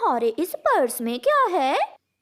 तुम्हारे इस पर्स में क्या है?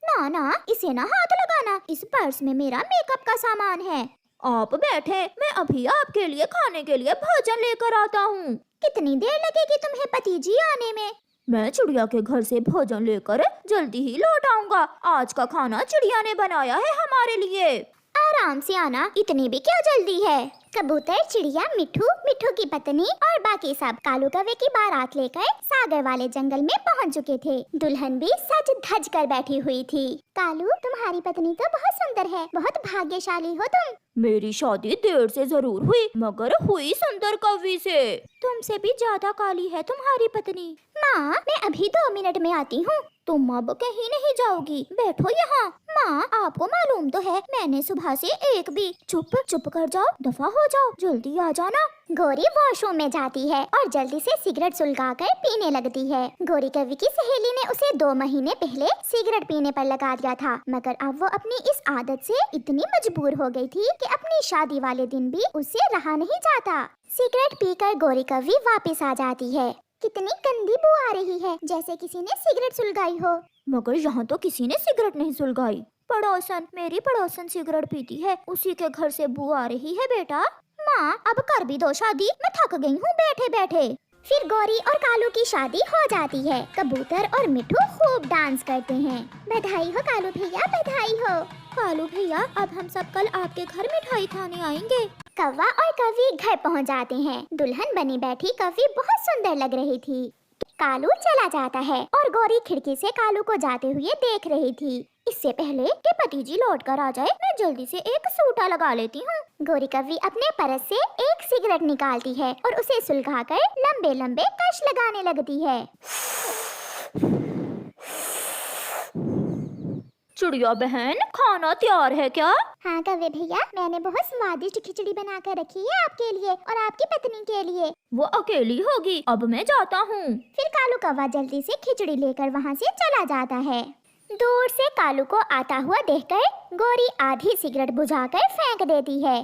ना ना, इसे ना हाथ लगाना, इस पर्स में मेरा मेकअप का सामान है। आप बैठे, मैं अभी आपके लिए खाने के लिए भोजन लेकर आता हूँ। कितनी देर लगेगी तुम्हें पतिजी आने में? मैं चिड़िया के घर से भोजन लेकर जल्दी ही लौट आऊंगा। आज का खाना चिड़िया ने बनाया है हमारे लिए। आराम से आना, इतनी भी क्या जल्दी है। कबूतर, चिड़िया, मिठू, मिठू की पत्नी और बाकी सब कालू कौवे की बारात लेकर सागर वाले जंगल में पहुंच चुके थे। दुल्हन भी सज धज कर बैठी हुई थी। कालू, तुम्हारी पत्नी तो बहुत सुंदर है, बहुत भाग्यशाली हो तुम। मेरी शादी देर से जरूर हुई, मगर हुई सुंदर कवि से। तुमसे भी ज्यादा काली है तुम्हारी पत्नी। माँ, मैं अभी 2 मिनट में आती हूँ। तुम अब कहीं नहीं जाओगी, बैठो यहाँ। माँ, आपको मालूम तो है मैंने सुबह से एक भी। चुप चुप कर जाओ, दफा हो जाओ, जल्दी आ जाना। गोरी वॉशरूम में जाती है और जल्दी से सिगरेट सुलगाकर पीने लगती है। गोरी कवि की सहेली ने उसे 2 महीने पहले सिगरेट पीने पर लगा दिया था, मगर अब वो अपनी इस आदत से इतनी मजबूर हो गई थी कि अपनी शादी वाले दिन भी उससे रहा नहीं जाता। सिगरेट पीकर गोरी कवि वापस आ जाती है। कितनी गंदी बू आ रही है, जैसे किसी ने सिगरेट सुलगाई हो। मगर यहाँ तो किसी ने सिगरेट नहीं सुलगाई। पड़ोसन, मेरी पड़ोसन सिगरेट पीती है, उसी के घर से बू आ रही है। बेटा, माँ, अब कर भी दो शादी, मैं थक गई हूँ बैठे बैठे। फिर गौरी और कालू की शादी हो जाती है। कबूतर और मिठू खूब डांस करते हैं। बधाई हो कालू भैया, बधाई हो। कालू भैया, अब हम सब कल आपके घर मिठाई खाने आएंगे। कौवा और कवि घर पहुंच जाते हैं। दुल्हन बनी बैठी कवि बहुत सुंदर लग रही थी। कालू चला जाता है और गौरी खिड़की से कालू को जाते हुए देख रही थी। इससे पहले कि पतिजी लौट कर आ जाए, मैं जल्दी से एक सूटा लगा लेती हूँ। गौरी कवि अपने परस से एक सिगरेट निकालती है और उसे सुलगाकर लंबे लंबे कश लगाने लगती है। चिड़िया बहन, खाना तैयार है क्या? हाँ कौवे भैया, मैंने बहुत स्वादिष्ट खिचड़ी बना कर रखी है आपके लिए और आपकी पत्नी के लिए। वो अकेली होगी, अब मैं जाता हूँ। फिर कालू कौवा जल्दी से खिचड़ी लेकर वहाँ से चला जाता है। दूर से कालू को आता हुआ देखकर गौरी आधी सिगरेट बुझाकर फेंक देती है।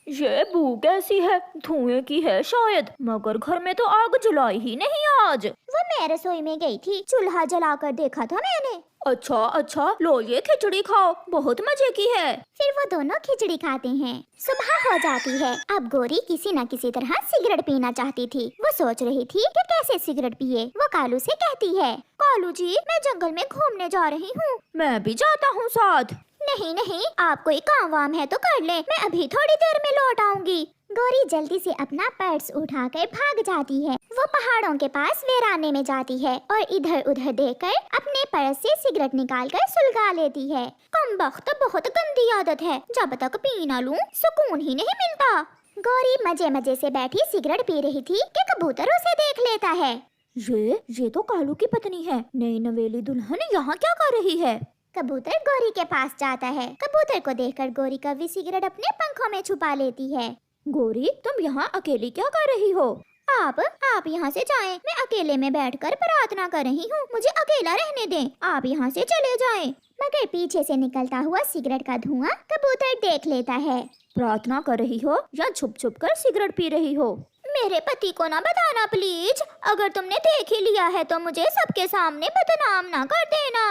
ये बू कैसी है? धुएं की है शायद, मगर घर में तो आग जलाई ही नहीं आज। वो मैं रसोई में गई थी, चूल्हा जलाकर देखा था मैंने। अच्छा अच्छा, लो ये खिचड़ी खाओ, बहुत मजे की है। फिर वो दोनों खिचड़ी खाते हैं। सुबह हो जाती है। अब गौरी किसी न किसी तरह सिगरेट पीना चाहती थी। वो सोच रही थी कि कैसे सिगरेट पिए। वो कालू से कहती है, कालू जी, मैं जंगल में घूमने जा रही हूँ। मैं भी जाता हूँ साथ। नहीं नहीं, आप कोई काम वाम है तो कर ले, मैं अभी थोड़ी देर में लौट आऊंगी। गौरी जल्दी से अपना पर्स उठाकर भाग जाती है। वो पहाड़ों के पास वीराने में जाती है और इधर उधर देखकर अपने पर्स से सिगरेट निकालकर सुलगा लेती है। कमबख्त, बहुत गंदी आदत है, जब तक पी ना लूं सुकून ही नहीं मिलता। गौरी मजे मजे से बैठी सिगरेट पी रही थी कि कबूतर उसे देख लेता है। ये तो कालू की पत्नी है। नई नवेली दुल्हन यहाँ क्या कर रही है? कबूतर गौरी के पास जाता है। कबूतर को देखकर गौरी कवि सिगरेट अपने पंखों में छुपा लेती है। गौरी, तुम यहाँ अकेली क्या कर रही हो? आप यहाँ से जाएं, मैं अकेले में बैठकर प्रार्थना कर रही हूँ, मुझे अकेला रहने दें, आप यहाँ से चले जाएं। मगर पीछे से निकलता हुआ सिगरेट का धुआं कबूतर देख लेता है। प्रार्थना कर रही हो या छुप छुप कर सिगरेट पी रही हो? मेरे पति को ना बताना प्लीज, अगर तुमने देख ही लिया है तो मुझे सबके सामने बदनाम ना कर देना।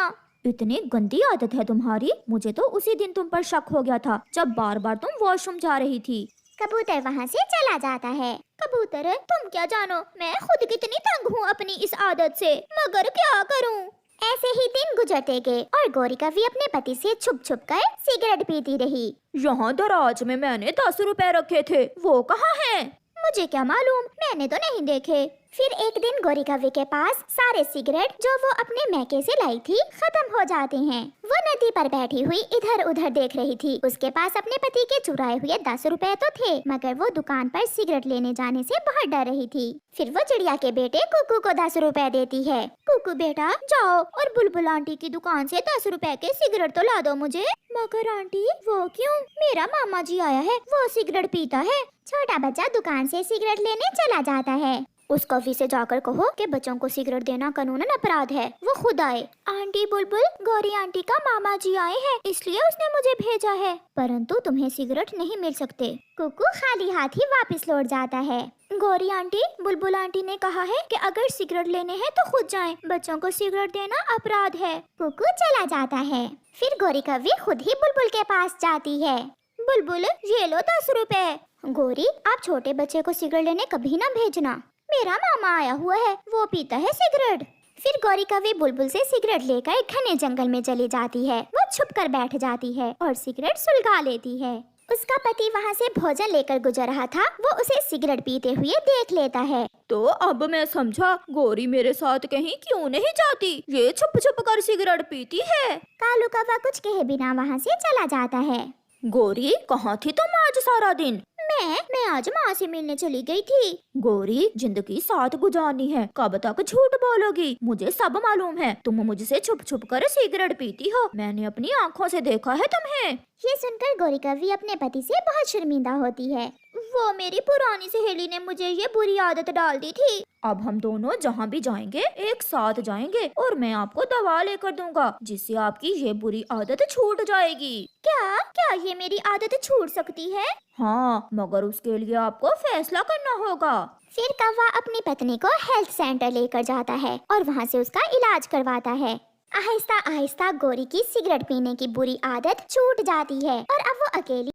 इतनी गंदी आदत है तुम्हारी, मुझे तो उसी दिन तुम पर शक हो गया था जब बार बार तुम वॉशरूम जा रही थी। कबूतर वहाँ से चला जाता है। कबूतर, तुम क्या जानो मैं खुद कितनी तंग हूँ अपनी इस आदत से, मगर क्या करूँ। ऐसे ही दिन गुजरते गए और गौरी कवि अपने पति से छुप छुप कर सिगरेट पीती रही। यहाँ दराज में मैंने 10 रुपए रखे थे, वो कहाँ हैं? मुझे क्या मालूम, मैंने तो नहीं देखे। फिर एक दिन गौरी कवि के पास सारे सिगरेट जो वो अपने मैके से लाई थी खत्म हो जाते हैं। वो नदी पर बैठी हुई इधर उधर देख रही थी। उसके पास अपने पति के चुराए हुए 10 रुपए तो थे, मगर वो दुकान पर सिगरेट लेने जाने से बहुत डर रही थी। फिर वो चिड़िया के बेटे कुकू को 10 रुपए देती है। कुकू बेटा, जाओ और बुलबुल आंटी की दुकान से 10 रुपए के सिगरेट तो ला दो मुझे। मगर आंटी, वो क्यों? मेरा मामा जी आया है, वो सिगरेट पीता है। छोटा बच्चा दुकान से सिगरेट लेने चला जाता है। उस कवि से जाकर कहो कि बच्चों को सिगरेट देना कानूनन अपराध है, वो खुद आए। आंटी बुलबुल, गौरी आंटी का मामा जी आए हैं, इसलिए उसने मुझे भेजा है, परंतु तुम्हें सिगरेट नहीं मिल सकते। कुकू खाली हाथ ही वापस लौट जाता है। गौरी आंटी, बुलबुल आंटी ने कहा है कि अगर सिगरेट लेने हैं तो खुद जाएं। बच्चों को सिगरेट देना अपराध है। कुकू चला जाता है। फिर गौरी कव्वी खुद ही बुलबुल के पास जाती है। बुलबुल, ये लो 10 रुपए। गौरी, आप छोटे बच्चे को सिगरेट लेने कभी ना भेजना। मेरा मामा आया हुआ है, वो पीता है सिगरेट। फिर गौरी कव्वी बुलबुल से सिगरेट लेकर घने जंगल में चली जाती है। वो छुपकर बैठ जाती है और सिगरेट सुलगा लेती है। उसका पति वहाँ से भोजन लेकर गुजर रहा था। वो उसे सिगरेट पीते हुए देख लेता है। तो अब मैं समझा, गौरी मेरे साथ कहीं क्यों नहीं जाती। ये छुप छुप कर सिगरेट पीती है। कालू कौवा कुछ कहे बिना वहाँ से चला जाता है। गौरी, कहाँ थी तुम आज सारा दिन? मैं आज माँ से मिलने चली गई थी। गौरी, जिंदगी साथ गुजारनी है, कब तक झूठ बोलोगी? मुझे सब मालूम है, तुम मुझसे छुप छुप कर सिगरेट पीती हो। मैंने अपनी आँखों से देखा है तुम्हें। ये सुनकर गौरी कव्वी अपने पति से बहुत शर्मिंदा होती है। वो मेरी पुरानी सहेली ने मुझे ये बुरी आदत डाल दी थी। अब हम दोनों जहाँ भी जाएंगे एक साथ जाएंगे और मैं आपको दवा लेकर दूंगा, जिससे आपकी ये बुरी आदत छूट जाएगी। क्या ये मेरी आदत छूट सकती है? हाँ, मगर उसके लिए आपको फैसला करना होगा। फिर कौवा अपनी पत्नी को हेल्थ सेंटर लेकर जाता है और वहाँ से उसका इलाज करवाता है। आहिस्ता आहिस्ता गौरी की सिगरेट पीने की बुरी आदत छूट जाती है और अब वो अकेली